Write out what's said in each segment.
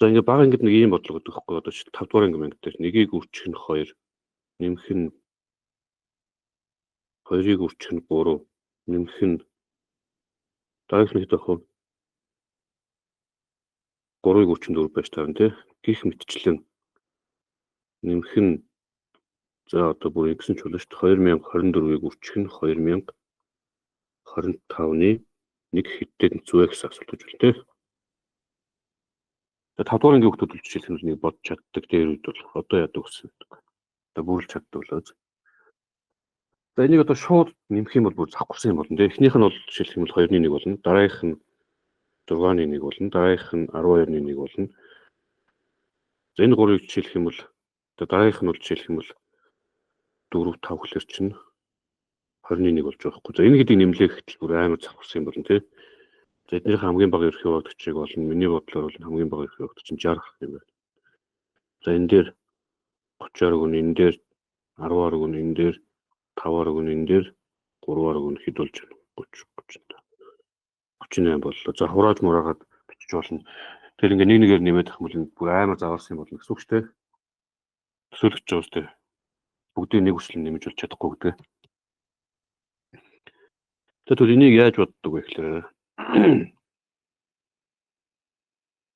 За ингээ бага ангид нэг ийм бодлого өгдөг байхгүй одоо чи 5 дугаар анги мэнг дээр нэгийг үрчих нь 2, нэмэх нь 2-ыг үрчих нь 3, нэмэх нь дараагийнх нь хэд байх вэ? 3-ыг үрчих нь 4 байж таарна тий. Гэх мэтчлэн нэмэх нь за одоо бүр ингэсэн ч болно шүү дээ. 2024-ыг үрчих нь 2025-ны нэг хэдтэй тэнцвэ гэсэн асуулт гэж байна тий. За 5 дугаар ангийн хүүхдүүд жишээлх нь нэг бодож чаддаг дээр үед бол одоо яадаг гэсэн үг. Одоо бүрэлж чаддаг болоо. За энийг одоо шууд нэмэх юм бол бүр завхарсан юм болно тий. Эхнийх нь бол жишээлх юм бол 2-ны 1 болно. Дараагийнх нь 6-ны 1 болно. Дараагийнх нь 12-ны 1 болно. За энэ гурыг жишээлх юм бол одоо дараагийнх нь бол жишээлх юм бол 4 5 гэхэлэр чинь 20-ны 1 болж байгаа байхгүй. За энэ хэдийг нэмлэх гэтэл бүр амар завхарсан юм болно тий. За эднийх хамгийн бага ерхий багтчиг болно. Миний бодлоор бол хамгийн бага ерхий багт чинь 60 юм байна. За энэ дээр 30-аар өгнө, энэ дээр 10-аар өгнө, энэ дээр 5-аар өгнө, энэ дээр 3-аар өгнө хэд болж байна? 30 38 боллоо. За хурааж мураагаад бичиж болно. Тэр ингээ нэг нэгээр нэмээд авах юм бол бүр амар заварсан юм болно гэсэн үг шүү дээ. Төсөөлөгч байгаа шүү дээ. Бүгдийг нэг хүчлэн нэмж болж чадахгүй гэдэг. Тэгэхээр энийг яаж боддог вэ гэхээр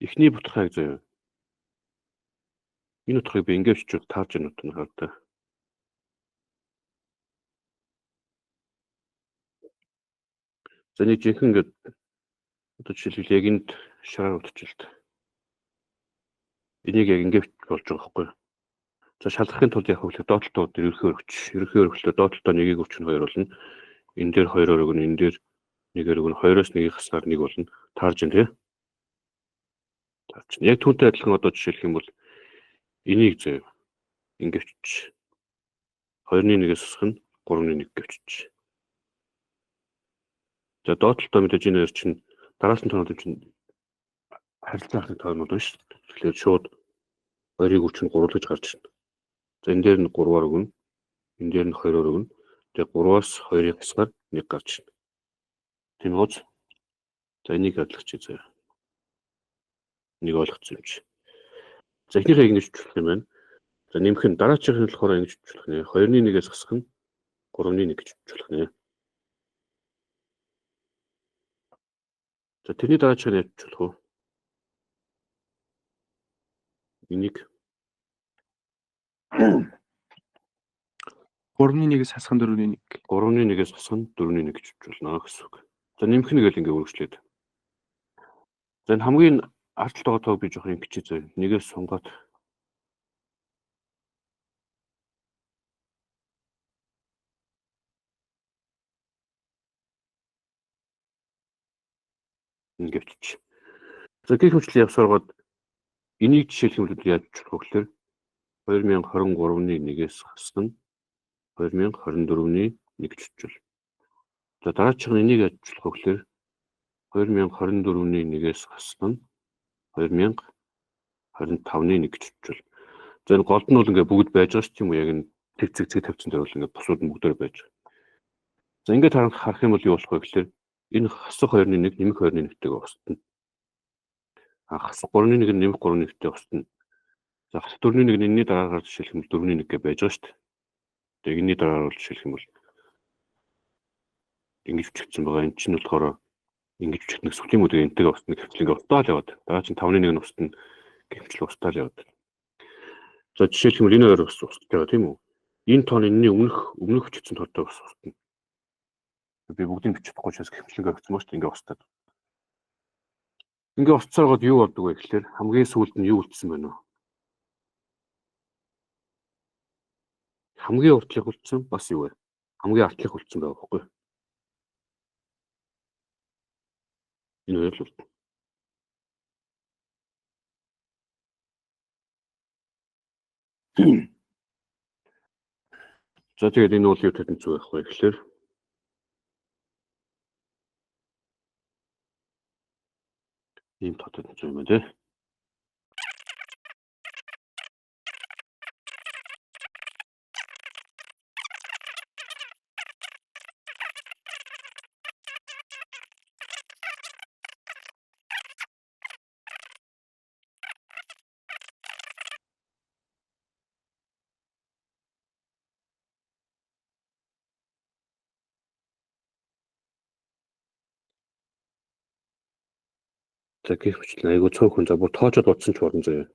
эхний бутархайг заяа. Энэ утгыг би ингээд бичиж таарч яана утга хараа. За нэг жинхэнэ ингээд одоо жишээлбэл яг энд шараар утчихлаа. Энийг яг ингээд болж байгаа байхгүй. За шалгахын тулд яг хөвлөх доотлолтууд ерөнхий өргөлтөд доотлолтоо нэгийг өрчнө 2 болно. Энэ дээр 2-оор өгнө, энэ дээр 1-ээр өгнө, 2-оос 1-ийг хаснаар 1 болно. Таарж байна тий. Таарч. Яг түүнтэй адилхан одоо жишээлх юм бол энийг зөө ингээд бичиж 2-ны 1-ээс усах нь 3-ны 1 гэвчиж. За доотлолтоо мэдээж энэ хоёр чинь дараалал нь тоонууд чинь харилцааны тоонууд байна шүү дээ. Тэгэхээр шууд 2-ыг үрчнө 3 гэж гарч ирнэ. За энэ дээр нь 3-аар өгнө. Энэ дээр нь 2-оор өгнө. Тэгээ 3-аас 2-ыг хасгаар 1 гарч ирнэ. Тийм үү? За энийг хадлах заяа. Нэг ойлгоцсон юм чи. За эхнийхээ ингэж бичлэх юм байна. За нэмэх нь дараачихын болохоор ингэж бичлэх нэ. 2-ны 1-ээс хасах нь 3-ны 1 гэж бичлэх нэ. За тэрний дараачих нь яаж бичлэх вэ? Энийг 3-ны 1-ээс хасах нь 4-ны 1. 3-ны 1-ээс хасах нь 4-ны 1 гэж болно гэсэн үг. За нэмэх нь гэл ингээ үргэлжлээд. За энэ хамгийн ард талд байгаа тоог би жоох юм бичиж заяа. 1-ээс сунгаад ингээ бичиж. За гэх мэтлээ явсаргаад энийг жишээлх юм бол яаж бичих вэ гэхээр 2023-ны 1-ээс хасах нь 2024-ны 1 гэж бичвэл. За дараачих нь энийг яаж бичих вэ гэхээр 2024-ны 1-ээс хасах нь 2025-ны 1 гэж бичвэл. За энэ голд нь бол ингээ бүгд байж байгаа шүү дээ. Яг энэ зэг тавьсан дээр бол ингээ бусууд нь бүгдээр байж байгаа. За ингээд харах юм бол юу болох вэ гэхээр энэ хасах 2-ны 1 нэмэх 2-ны 1-тэйгээ устна. Хасах 3-ны 1 нэмэх 3-ны 1-тэй устна. За хасах 4-ны 1 нь энэний дараагаар жишээлх юм бол 4-ны 1 гэж байж байгаа шүү дээ. Тэгээ энэний дараагаар бол жишээлх юм бол ингэж бичигдсэн байгаа. Энэ чинь болохоор ингэж бичигдэх нэг сүлийн үдэг энтэйгээ устна гэхэл ингээ устаал яваад. Дараа чинь 5-ны 1 нь устна гэхэл устаал яваад. За жишээлх юм бол энэ хоёр бас устж байгаа тийм үү? Энэ тоон энэний өмнөх бичигдсэн тоонтой бас устна. Би бүгдийг бичих болохгүй ч бас гихмчлэнгээ өгсөн ба шүү дээ ингээ устаад. Ингээ устсараад юу болдог вэ гэхээр хамгийн сүүлд нь юу үлдсэн байна вэ? Хамгийн уртлах үлдсэн бас юу вэ? Хамгийн артлах үлдсэн байгаа байхгүй юу? Энэ хоёр л үлдсэн. За тэгээд энэ үйл явдлын зүг байх вэ гэхээр ийм татвар зүг юм байна тий. За гэх мэтлэн айгүй цөөхөн за бүр тоожод бодсон ч болно заяа.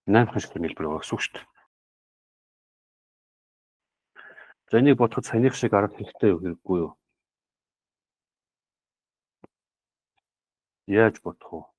8 хашиг хэлбэр байгаа гэсэн үг шүү дээ. За энийг бодоход саяных шиг арга хэрэгтэй юу хэрэггүй юу? Яаж бодох вэ?